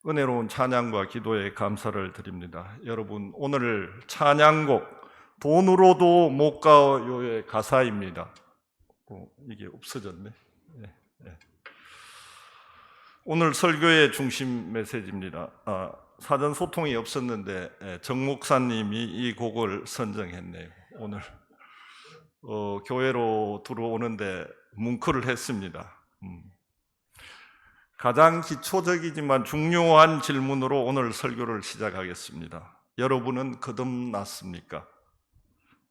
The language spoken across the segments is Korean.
은혜로운 찬양과 기도에 감사를 드립니다. 여러분, 오늘 찬양곡 돈으로도 못 가요의 가사입니다. 이게 없어졌네. 오늘 설교의 중심 메시지입니다. 사전 소통이 없었는데 정 목사님이 이 곡을 선정했네요. 오늘 교회로 들어오는데 뭉클을 했습니다. 가장 기초적이지만 중요한 질문으로 오늘 설교를 시작하겠습니다. 여러분은 거듭났습니까?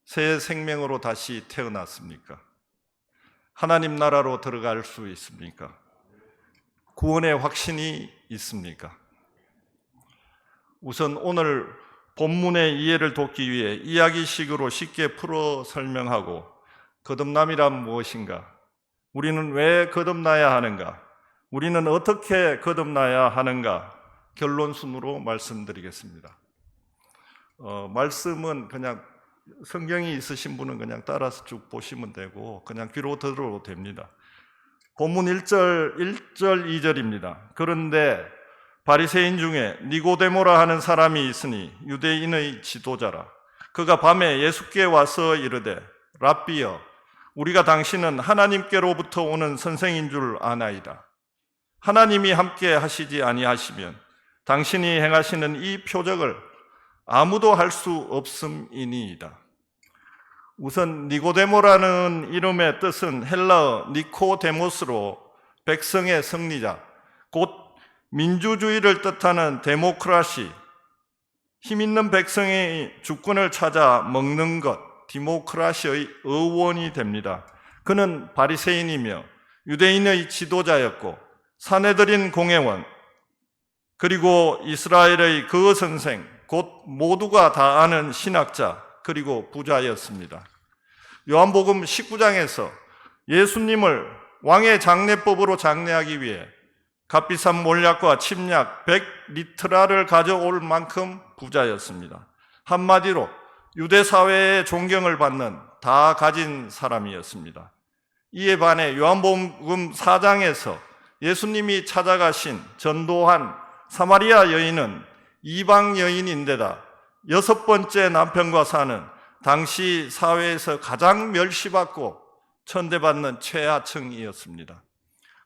새 생명으로 다시 태어났습니까? 하나님 나라로 들어갈 수 있습니까? 구원의 확신이 있습니까? 우선 오늘 본문의 이해를 돕기 위해 이야기식으로 쉽게 풀어 설명하고 거듭남이란 무엇인가? 우리는 왜 거듭나야 하는가? 우리는 어떻게 거듭나야 하는가? 결론순으로 말씀드리겠습니다. 말씀은 그냥 성경이 있으신 분은 그냥 따라서 쭉 보시면 되고 그냥 귀로 들어도 됩니다. 본문 1절, 2절입니다. 그런데 바리새인 중에 니고데모라 하는 사람이 있으니 유대인의 지도자라. 그가 밤에 예수께 와서 이르되 랍비여, 우리가 당신은 하나님께로부터 오는 선생인 줄 아나이다. 하나님이 함께 하시지 아니하시면 당신이 행하시는 이 표적을 아무도 할 수 없음이니이다. 우선 니고데모라는 이름의 뜻은 헬라어 니코데모스로 백성의 승리자, 곧 민주주의를 뜻하는 데모크라시, 힘있는 백성의 주권을 찾아 먹는 것, 디모크라시의 의원이 됩니다. 그는 바리새인이며 유대인의 지도자였고 사내들인 공회원, 그리고 이스라엘의 그 선생, 곧 모두가 다 아는 신학자, 그리고 부자였습니다. 요한복음 19장에서 예수님을 왕의 장례법으로 장례하기 위해 값비싼 몰약과 침략 100리트라를 가져올 만큼 부자였습니다. 한마디로 유대 사회의 존경을 받는 다 가진 사람이었습니다. 이에 반해 요한복음 4장에서 예수님이 찾아가신 전도한 사마리아 여인은 이방 여인인데다 6번째 남편과 사는 당시 사회에서 가장 멸시받고 천대받는 최하층이었습니다.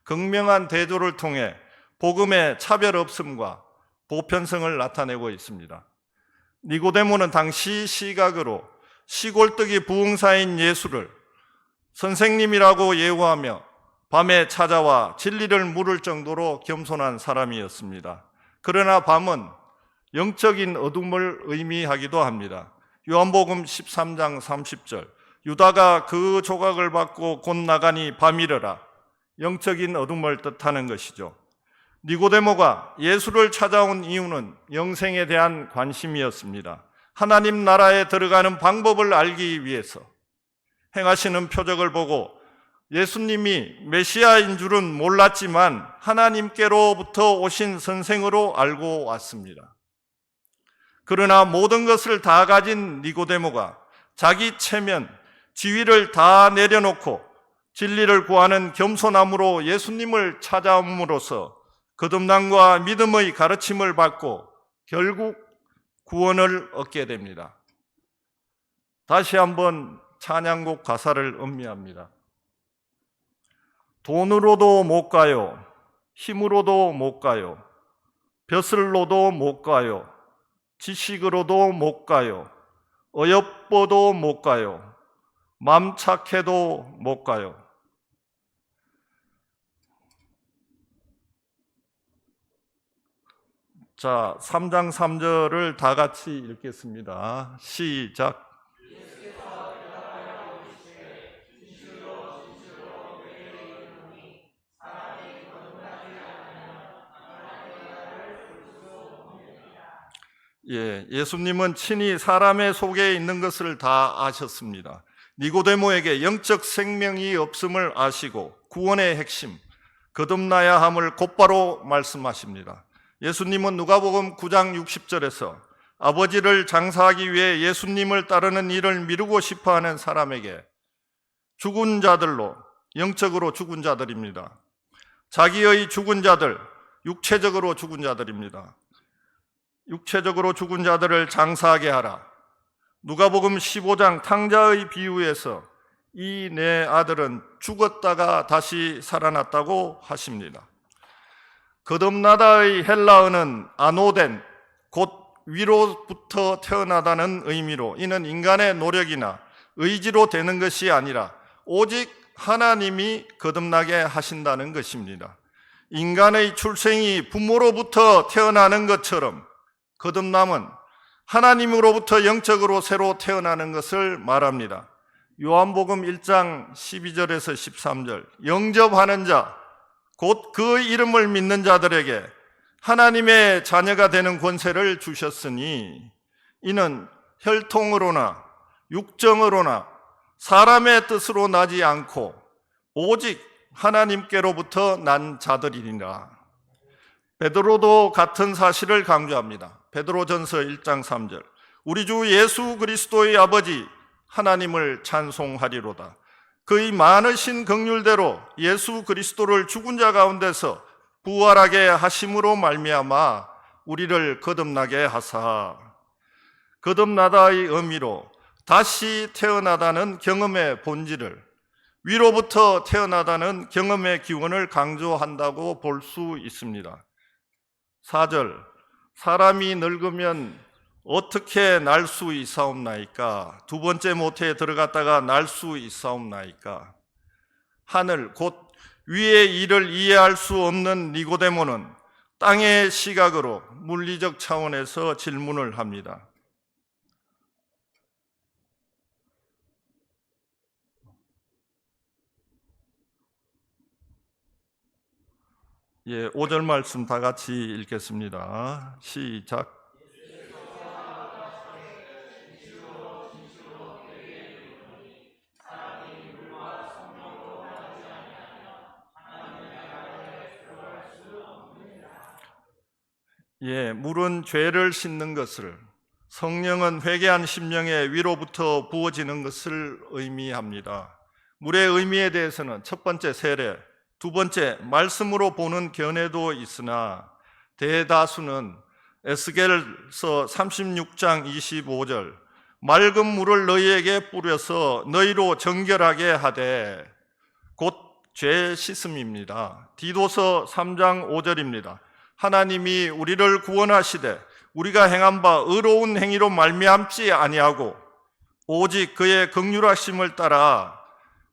극명한 대조를 통해 복음의 차별 없음과 보편성을 나타내고 있습니다. 니고데모는 당시 시각으로 시골뜨기 부흥사인 예수를 선생님이라고 예우하며 밤에 찾아와 진리를 물을 정도로 겸손한 사람이었습니다. 그러나 밤은 영적인 어둠을 의미하기도 합니다. 요한복음 13장 30절, 유다가 그 조각을 받고 곧 나가니 밤이르라, 영적인 어둠을 뜻하는 것이죠. 니고데모가 예수를 찾아온 이유는 영생에 대한 관심이었습니다. 하나님 나라에 들어가는 방법을 알기 위해서 행하시는 표적을 보고 예수님이 메시아인 줄은 몰랐지만 하나님께로부터 오신 선생으로 알고 왔습니다. 그러나 모든 것을 다 가진 니고데모가 자기 체면, 지위를 다 내려놓고 진리를 구하는 겸손함으로 예수님을 찾아옴으로써 거듭남과 믿음의 가르침을 받고 결국 구원을 얻게 됩니다. 다시 한번 찬양곡 가사를 음미합니다. 돈으로도 못 가요. 힘으로도 못 가요. 벼슬로도 못 가요. 지식으로도 못 가요. 어여뻐도 못 가요. 맘 착해도 못 가요. 자, 3장 3절을 다 같이 읽겠습니다. 시작. 예수님은 친히 사람의 속에 있는 것을 다 아셨습니다. 니고데모에게 영적 생명이 없음을 아시고 구원의 핵심, 거듭나야 함을 곧바로 말씀하십니다. 예수님은 누가복음 9장 60절에서 아버지를 장사하기 위해 예수님을 따르는 일을 미루고 싶어하는 사람에게 죽은 자들로, 영적으로 죽은 자들입니다. 자기의 죽은 자들, 육체적으로 죽은 자들입니다. 육체적으로 죽은 자들을 장사하게 하라. 누가복음 15장 탕자의 비유에서 이 내 아들은 죽었다가 다시 살아났다고 하십니다. 거듭나다의 헬라어는 아노덴, 곧 위로부터 태어나다는 의미로, 이는 인간의 노력이나 의지로 되는 것이 아니라 오직 하나님이 거듭나게 하신다는 것입니다. 인간의 출생이 부모로부터 태어나는 것처럼 거듭남은 하나님으로부터 영적으로 새로 태어나는 것을 말합니다. 요한복음 1장 12절에서 13절, 영접하는 자, 곧 그 이름을 믿는 자들에게 하나님의 자녀가 되는 권세를 주셨으니 이는 혈통으로나 육정으로나 사람의 뜻으로 나지 않고 오직 하나님께로부터 난 자들이니라. 베드로도 같은 사실을 강조합니다. 베드로전서 1장 3절, 우리 주 예수 그리스도의 아버지 하나님을 찬송하리로다. 그의 많으신 긍휼대로 예수 그리스도를 죽은 자 가운데서 부활하게 하심으로 말미암아 우리를 거듭나게 하사. 거듭나다의 의미로 다시 태어나다는 경험의 본질을, 위로부터 태어나다는 경험의 기원을 강조한다고 볼 수 있습니다. 4절, 사람이 늙으면 어떻게 날 수 있사옵나이까? 두 번째 모태에 들어갔다가 날 수 있사옵나이까? 하늘 곧 위의 일을 이해할 수 없는 니고데모는 땅의 시각으로 물리적 차원에서 질문을 합니다. 예, 5절 말씀 다 같이 읽겠습니다. 시작. 예, 물은 죄를 씻는 것을, 성령은 회개한 심령의 위로부터 부어지는 것을 의미합니다. 물의 의미에 대해서는 첫 번째 세례, 두 번째 말씀으로 보는 견해도 있으나 대다수는 에스겔서 36장 25절, 맑은 물을 너희에게 뿌려서 너희로 정결하게 하되, 곧 죄 씻음입니다. 디도서 3장 5절입니다. 하나님이 우리를 구원하시되 우리가 행한 바 의로운 행위로 말미암지 아니하고 오직 그의 긍휼하심을 따라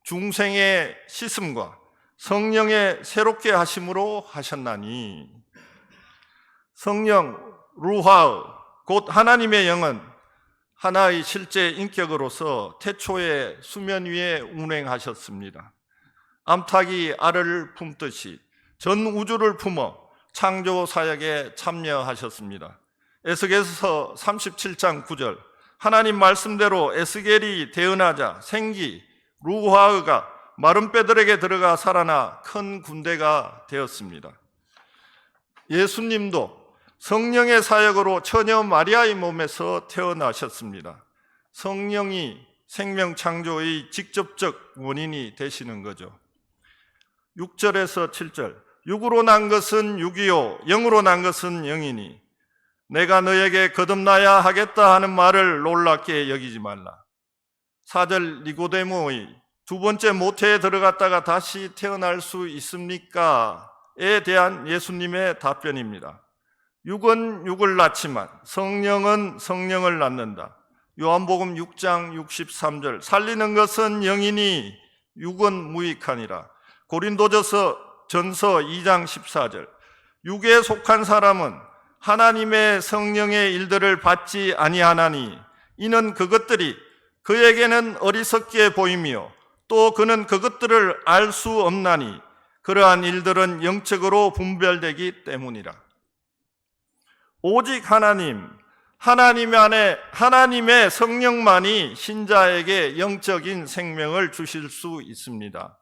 중생의 씻음과 성령의 새롭게 하심으로 하셨나니. 성령 루하의 곧 하나님의 영은 하나의 실제 인격으로서 태초에 수면 위에 운행하셨습니다. 암탉이 알을 품듯이 전 우주를 품어 창조 사역에 참여하셨습니다. 에스겔서 37장 9절, 하나님 말씀대로 에스겔이 대언하자 생기 루하의가 마른 뼈들에게 들어가 살아나 큰 군대가 되었습니다. 예수님도 성령의 사역으로 처녀 마리아의 몸에서 태어나셨습니다. 성령이 생명 창조의 직접적 원인이 되시는 거죠. 6절에서 7절, 육으로 난 것은 육이요 영으로 난 것은 영이니 내가 너에게 거듭나야 하겠다 하는 말을 놀랍게 여기지 말라. 4절, 니고데모의 두 번째 모태에 들어갔다가 다시 태어날 수 있습니까? 에 대한 예수님의 답변입니다. 육은 육을 낳지만 성령은 성령을 낳는다. 요한복음 6장 63절, 살리는 것은 영이니 육은 무익하니라. 고린도전서 2장 14절, 육에 속한 사람은 하나님의 성령의 일들을 받지 아니하나니 이는 그것들이 그에게는 어리석게 보이며 또 그는 그것들을 알 수 없나니 그러한 일들은 영적으로 분별되기 때문이라. 오직 하나님 안에 하나님의 성령만이 신자에게 영적인 생명을 주실 수 있습니다.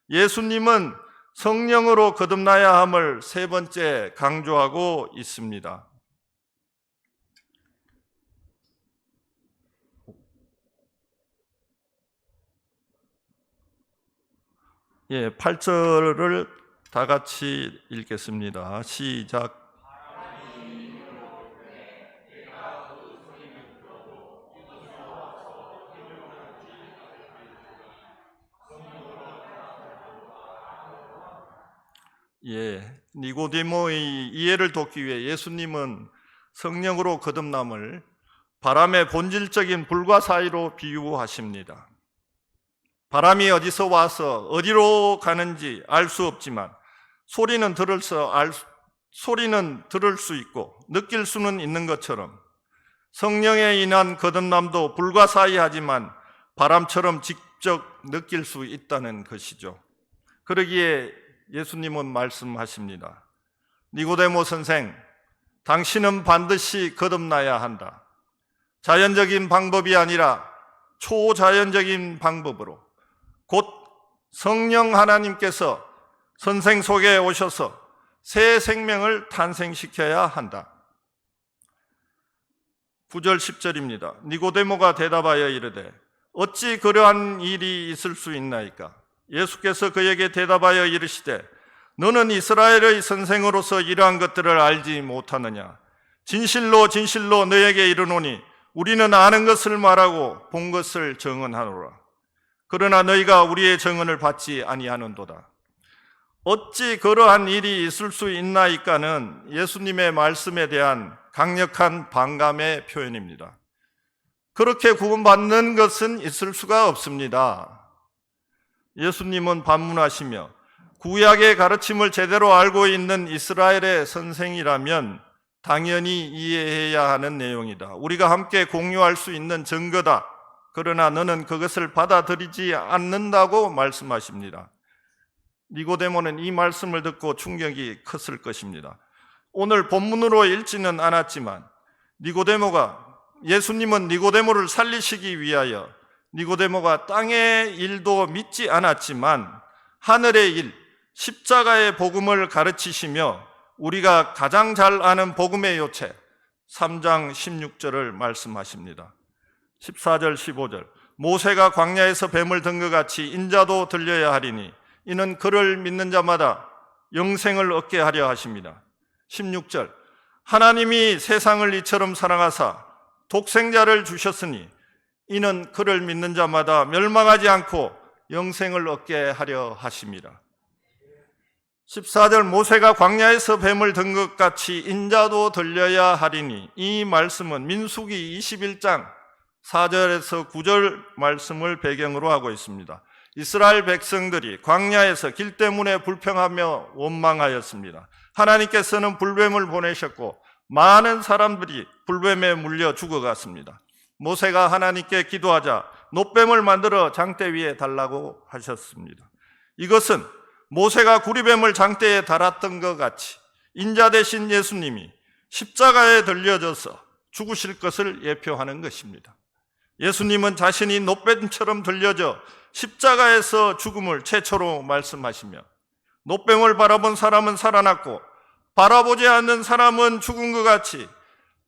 예수님은 성령으로 거듭나야 함을 세 번째 강조하고 있습니다. 예, 8절을 다 같이 읽겠습니다. 시작. 예, 니고데모의 이해를 돕기 위해 예수님은 성령으로 거듭남을 바람의 본질적인 불과 사이로 비유하십니다. 바람이 어디서 와서 어디로 가는지 알 수 없지만 소리는 들을 수 있고 느낄 수는 있는 것처럼 성령에 인한 거듭남도 불가사의하지만 바람처럼 직접 느낄 수 있다는 것이죠. 그러기에 예수님은 말씀하십니다. 니고데모 선생, 당신은 반드시 거듭나야 한다. 자연적인 방법이 아니라 초자연적인 방법으로 곧 성령 하나님께서 선생 속에 오셔서 새 생명을 탄생시켜야 한다. 9절 10절입니다. 니고데모가 대답하여 이르되 어찌 그러한 일이 있을 수 있나이까? 예수께서 그에게 대답하여 이르시되 너는 이스라엘의 선생으로서 이러한 것들을 알지 못하느냐? 진실로 진실로 너에게 이르노니 우리는 아는 것을 말하고 본 것을 증언하노라. 그러나 너희가 우리의 증언을 받지 아니하는도다. 어찌 그러한 일이 있을 수 있나이까는 예수님의 말씀에 대한 강력한 반감의 표현입니다. 그렇게 구원받는 것은 있을 수가 없습니다. 예수님은 반문하시며 구약의 가르침을 제대로 알고 있는 이스라엘의 선생이라면 당연히 이해해야 하는 내용이다. 우리가 함께 공유할 수 있는 증거다. 그러나 너는 그것을 받아들이지 않는다고 말씀하십니다. 니고데모는 이 말씀을 듣고 충격이 컸을 것입니다. 오늘 본문으로 읽지는 않았지만 예수님은 니고데모를 살리시기 위하여 니고데모가 땅의 일도 믿지 않았지만 하늘의 일, 십자가의 복음을 가르치시며 우리가 가장 잘 아는 복음의 요체 3장 16절을 말씀하십니다. 14절 15절 모세가 광야에서 뱀을 든 것 같이 인자도 들려야 하리니 이는 그를 믿는 자마다 영생을 얻게 하려 하십니다. 16절 하나님이 세상을 이처럼 사랑하사 독생자를 주셨으니 이는 그를 믿는 자마다 멸망하지 않고 영생을 얻게 하려 하십니다. 14절 모세가 광야에서 뱀을 든 것 같이 인자도 들려야 하리니 이 말씀은 민수기 21장 4절에서 9절 말씀을 배경으로 하고 있습니다. 이스라엘 백성들이 광야에서 길 때문에 불평하며 원망하였습니다. 하나님께서는 불뱀을 보내셨고 많은 사람들이 불뱀에 물려 죽어갔습니다. 모세가 하나님께 기도하자 놋뱀을 만들어 장대 위에 달라고 하셨습니다. 이것은 모세가 구리뱀을 장대에 달았던 것 같이 인자 되신 예수님이 십자가에 들려져서 죽으실 것을 예표하는 것입니다. 예수님은 자신이 놋뱀처럼 들려져 십자가에서 죽음을 최초로 말씀하시며 놋뱀을 바라본 사람은 살아났고 바라보지 않는 사람은 죽은 것 같이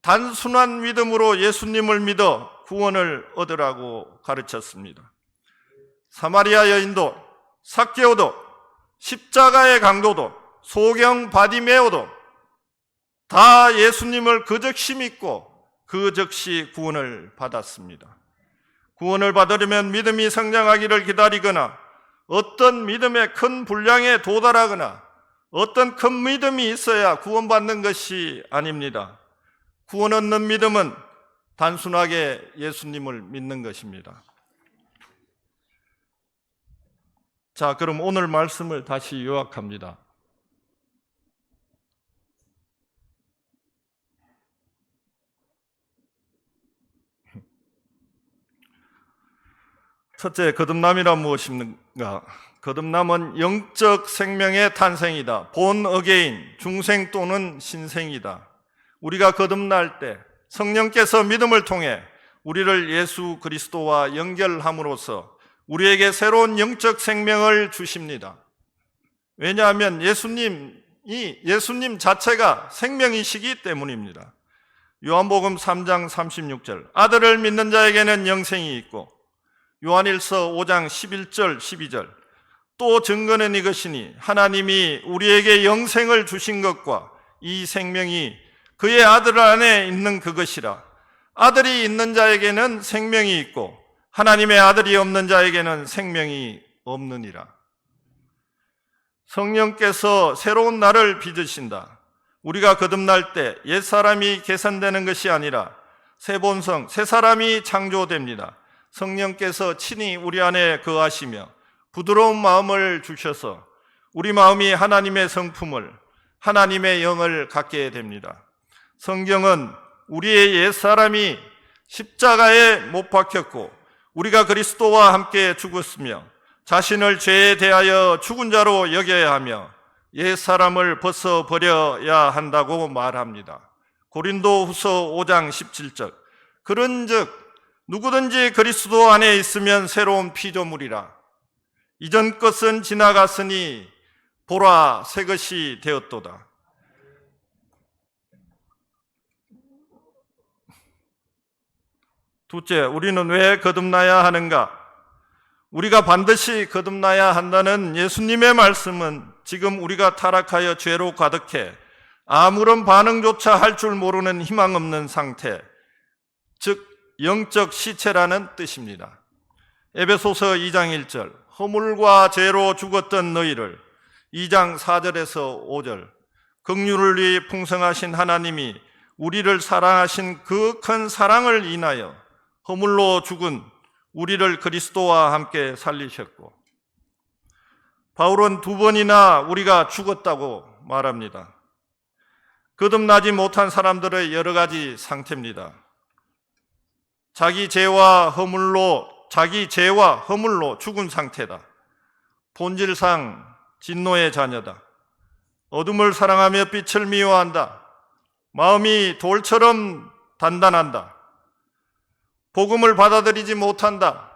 단순한 믿음으로 예수님을 믿어 구원을 얻으라고 가르쳤습니다. 사마리아 여인도 삭개오도 십자가의 강도도 소경 바디메오도 다 예수님을 그 즉시 믿고 그 즉시 구원을 받았습니다. 구원을 받으려면 믿음이 성장하기를 기다리거나 어떤 믿음의 큰 분량에 도달하거나 어떤 큰 믿음이 있어야 구원받는 것이 아닙니다. 구원 얻는 믿음은 단순하게 예수님을 믿는 것입니다. 자, 그럼 오늘 말씀을 다시 요약합니다. 첫째, 거듭남이란 무엇인가? 거듭남은 영적 생명의 탄생이다. 본 어게인, 중생 또는 신생이다. 우리가 거듭날 때 성령께서 믿음을 통해 우리를 예수 그리스도와 연결함으로써 우리에게 새로운 영적 생명을 주십니다. 왜냐하면 예수님 자체가 생명이시기 때문입니다. 요한복음 3장 36절 아들을 믿는 자에게는 영생이 있고 요한일서 5장 11절 12절 또 증거는 이것이니 하나님이 우리에게 영생을 주신 것과 이 생명이 그의 아들 안에 있는 그것이라. 아들이 있는 자에게는 생명이 있고 하나님의 아들이 없는 자에게는 생명이 없느니라. 성령께서 새로운 날을 빚으신다. 우리가 거듭날 때 옛사람이 계산되는 것이 아니라 새 본성, 새 사람이 창조됩니다. 성령께서 친히 우리 안에 거하시며 부드러운 마음을 주셔서 우리 마음이 하나님의 성품을, 하나님의 영을 갖게 됩니다. 성경은 우리의 옛사람이 십자가에 못 박혔고 우리가 그리스도와 함께 죽었으며 자신을 죄에 대하여 죽은 자로 여겨야 하며 옛사람을 벗어버려야 한다고 말합니다. 고린도후서 5장 17절. 그런즉 누구든지 그리스도 안에 있으면 새로운 피조물이라. 이전 것은 지나갔으니 보라 새 것이 되었도다. 둘째, 우리는 왜 거듭나야 하는가? 우리가 반드시 거듭나야 한다는 예수님의 말씀은 지금 우리가 타락하여 죄로 가득해 아무런 반응조차 할 줄 모르는 희망 없는 상태, 즉 영적 시체라는 뜻입니다. 에베소서 2장 1절, 허물과 죄로 죽었던 너희를 2장 4절에서 5절, 긍휼이 풍성하신 하나님이 우리를 사랑하신 그 큰 사랑을 인하여 허물로 죽은 우리를 그리스도와 함께 살리셨고, 바울은 2번이나 우리가 죽었다고 말합니다. 거듭나지 못한 사람들의 여러 가지 상태입니다. 자기 죄와 허물로 죽은 상태다. 본질상 진노의 자녀다. 어둠을 사랑하며 빛을 미워한다. 마음이 돌처럼 단단한다. 복음을 받아들이지 못한다.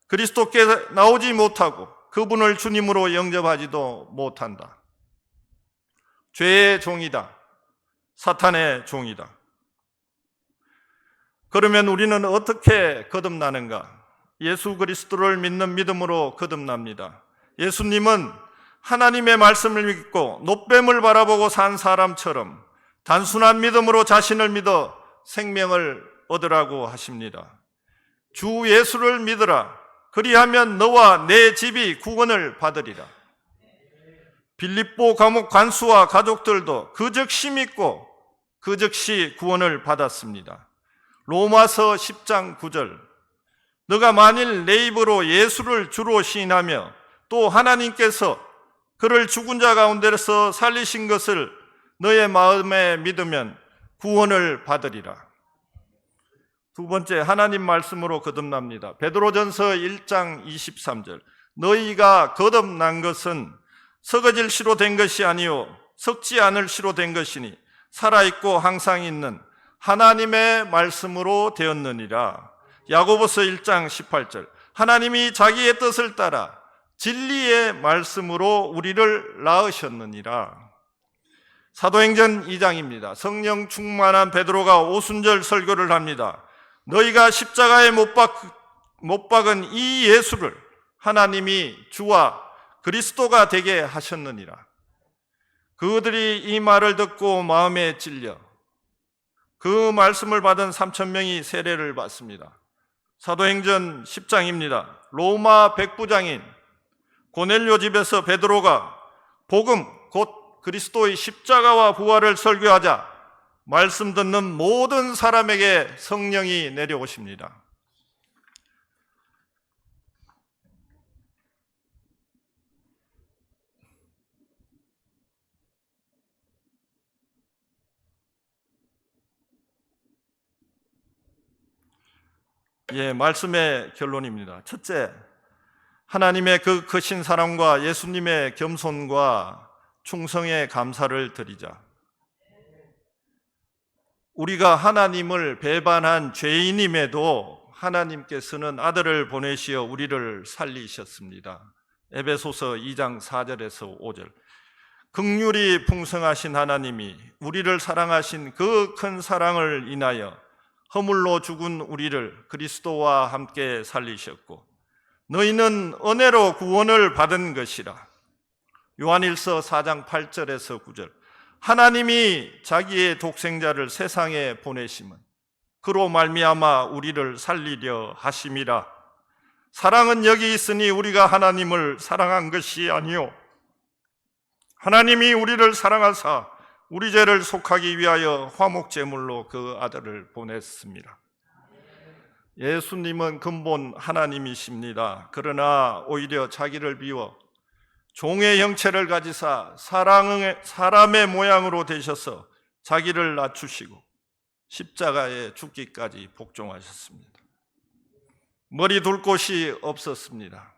그리스도께 나오지 못하고 그분을 주님으로 영접하지도 못한다. 죄의 종이다. 사탄의 종이다. 그러면 우리는 어떻게 거듭나는가? 예수 그리스도를 믿는 믿음으로 거듭납니다. 예수님은 하나님의 말씀을 믿고 놋뱀을 바라보고 산 사람처럼 단순한 믿음으로 자신을 믿어 생명을 얻으라고 하십니다. 주 예수를 믿으라. 그리하면 너와 내 집이 구원을 받으리라. 빌립보 감옥 관수와 가족들도 그 즉시 믿고 그 즉시 구원을 받았습니다. 로마서 10장 9절, 너가 만일 내 입으로 예수를 주로 시인하며 또 하나님께서 그를 죽은 자 가운데서 살리신 것을 너의 마음에 믿으면 구원을 받으리라. 두 번째, 하나님 말씀으로 거듭납니다. 베드로전서 1장 23절, 너희가 거듭난 것은 썩어질 씨로 된 것이 아니요 썩지 않을 씨로 된 것이니 살아있고 항상 있는 하나님의 말씀으로 되었느니라. 야고보서 1장 18절, 하나님이 자기의 뜻을 따라 진리의 말씀으로 우리를 낳으셨느니라. 사도행전 2장입니다. 성령 충만한 베드로가 오순절 설교를 합니다. 너희가 십자가에 못 박은 이 예수를 하나님이 주와 그리스도가 되게 하셨느니라. 그들이 이 말을 듣고 마음에 찔려 그 말씀을 받은 3,000명이 세례를 받습니다. 사도행전 10장입니다. 로마 백부장인 고넬료 집에서 베드로가 복음 곧 그리스도의 십자가와 부활을 설교하자 말씀 듣는 모든 사람에게 성령이 내려오십니다. 말씀의 결론입니다. 첫째, 하나님의 그 크신 사랑과 예수님의 겸손과 충성에 감사를 드리자. 우리가 하나님을 배반한 죄인임에도 하나님께서는 아들을 보내시어 우리를 살리셨습니다. 에베소서 2장 4절에서 5절. 긍휼이 풍성하신 하나님이 우리를 사랑하신 그 큰 사랑을 인하여 허물로 죽은 우리를 그리스도와 함께 살리셨고 너희는 은혜로 구원을 받은 것이라. 요한일서 4장 8절에서 9절. 하나님이 자기의 독생자를 세상에 보내심은 그로 말미암아 우리를 살리려 하심이라. 사랑은 여기 있으니 우리가 하나님을 사랑한 것이 아니요 하나님이 우리를 사랑하사 우리 죄를 속하기 위하여 화목제물로 그 아들을 보냈습니다. 예수님은 근본 하나님이십니다. 그러나 오히려 자기를 비워 종의 형체를 가지사 사람의 모양으로 되셔서 자기를 낮추시고 십자가에 죽기까지 복종하셨습니다. 머리 둘 곳이 없었습니다.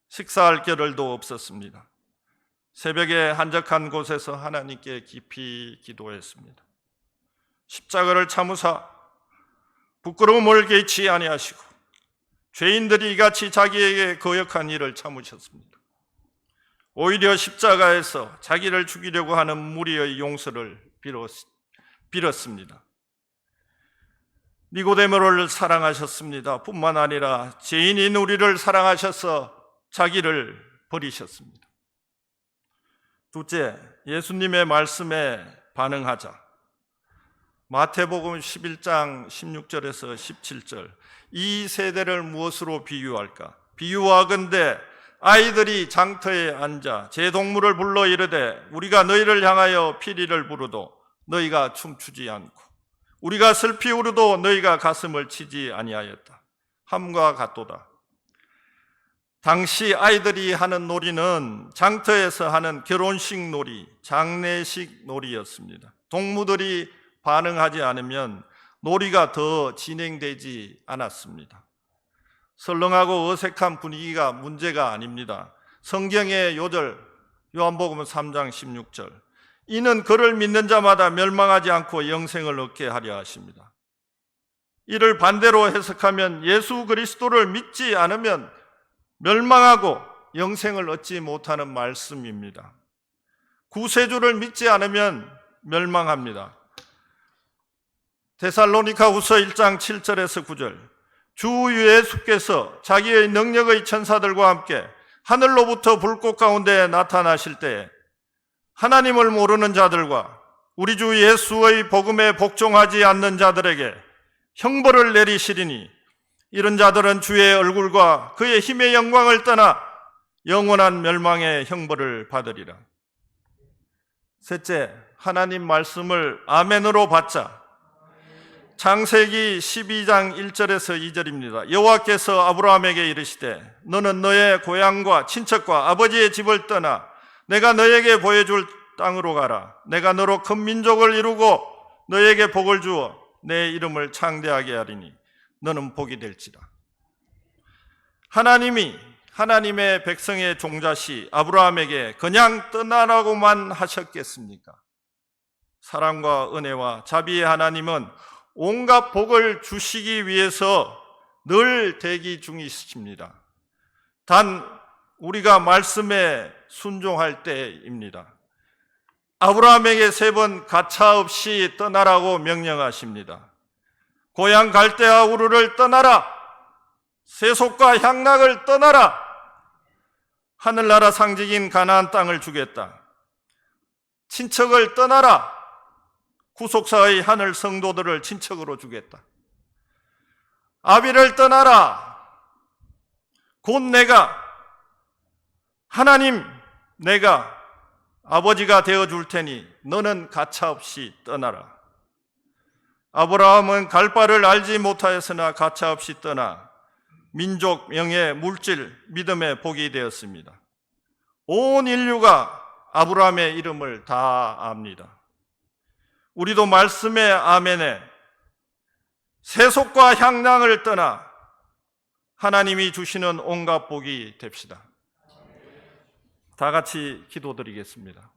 식사할 겨를도 없었습니다. 새벽에 한적한 곳에서 하나님께 깊이 기도했습니다. 십자가를 참으사 부끄러움을 개치 아니하시고 죄인들이 이같이 자기에게 거역한 일을 참으셨습니다. 오히려 십자가에서 자기를 죽이려고 하는 무리의 용서를 빌었습니다. 니고데모를 사랑하셨습니다. 뿐만 아니라 죄인인 우리를 사랑하셔서 자기를 버리셨습니다. 둘째, 예수님의 말씀에 반응하자. 마태복음 11장 16절에서 17절. 이 세대를 무엇으로 비유할까? 비유하건대 아이들이 장터에 앉아 제 동물을 불러 이르되 우리가 너희를 향하여 피리를 부르도 너희가 춤추지 않고 우리가 슬피 울어도 너희가 가슴을 치지 아니하였다. 함과 같도다. 당시 아이들이 하는 놀이는 장터에서 하는 결혼식 놀이, 장례식 놀이였습니다. 동무들이 반응하지 않으면 놀이가 더 진행되지 않았습니다. 설렁하고 어색한 분위기가 문제가 아닙니다. 성경의 요절, 요한복음 3장 16절. 이는 그를 믿는 자마다 멸망하지 않고 영생을 얻게 하려 하십니다. 이를 반대로 해석하면 예수 그리스도를 믿지 않으면 멸망하고 영생을 얻지 못하는 말씀입니다. 구세주를 믿지 않으면 멸망합니다. 데살로니가후서 1장 7절에서 9절. 주 예수께서 자기의 능력의 천사들과 함께 하늘로부터 불꽃 가운데 나타나실 때에 하나님을 모르는 자들과 우리 주 예수의 복음에 복종하지 않는 자들에게 형벌을 내리시리니 이런 자들은 주의 얼굴과 그의 힘의 영광을 떠나 영원한 멸망의 형벌을 받으리라. 셋째, 하나님 말씀을 아멘으로 받자. 창세기 12장 1절에서 2절입니다. 여호와께서 아브라함에게 이르시되 너는 너의 고향과 친척과 아버지의 집을 떠나 내가 너에게 보여줄 땅으로 가라. 내가 너로 큰 민족을 이루고 너에게 복을 주어 내 이름을 창대하게 하리니 너는 복이 될지라. 하나님이 하나님의 백성의 종자시 아브라함에게 그냥 떠나라고만 하셨겠습니까? 사랑과 은혜와 자비의 하나님은 온갖 복을 주시기 위해서 늘 대기 중이십니다. 단 우리가 말씀에 순종할 때입니다. 아브라함에게 3번 가차없이 떠나라고 명령하십니다. 고향 갈대아 우르를 떠나라. 세속과 향락을 떠나라. 하늘나라 상징인 가나안 땅을 주겠다. 친척을 떠나라. 구속사의 하늘 성도들을 친척으로 주겠다. 아비를 떠나라. 곧 내가 하나님 내가 아버지가 되어줄 테니 너는 가차없이 떠나라. 아브라함은 갈 바를 알지 못하였으나 가차없이 떠나 민족, 명예, 물질, 믿음의 복이 되었습니다. 온 인류가 아브라함의 이름을 다 압니다. 우리도 말씀의 아멘에 세속과 향락을 떠나 하나님이 주시는 온갖 복이 됩시다. 다 같이 기도드리겠습니다.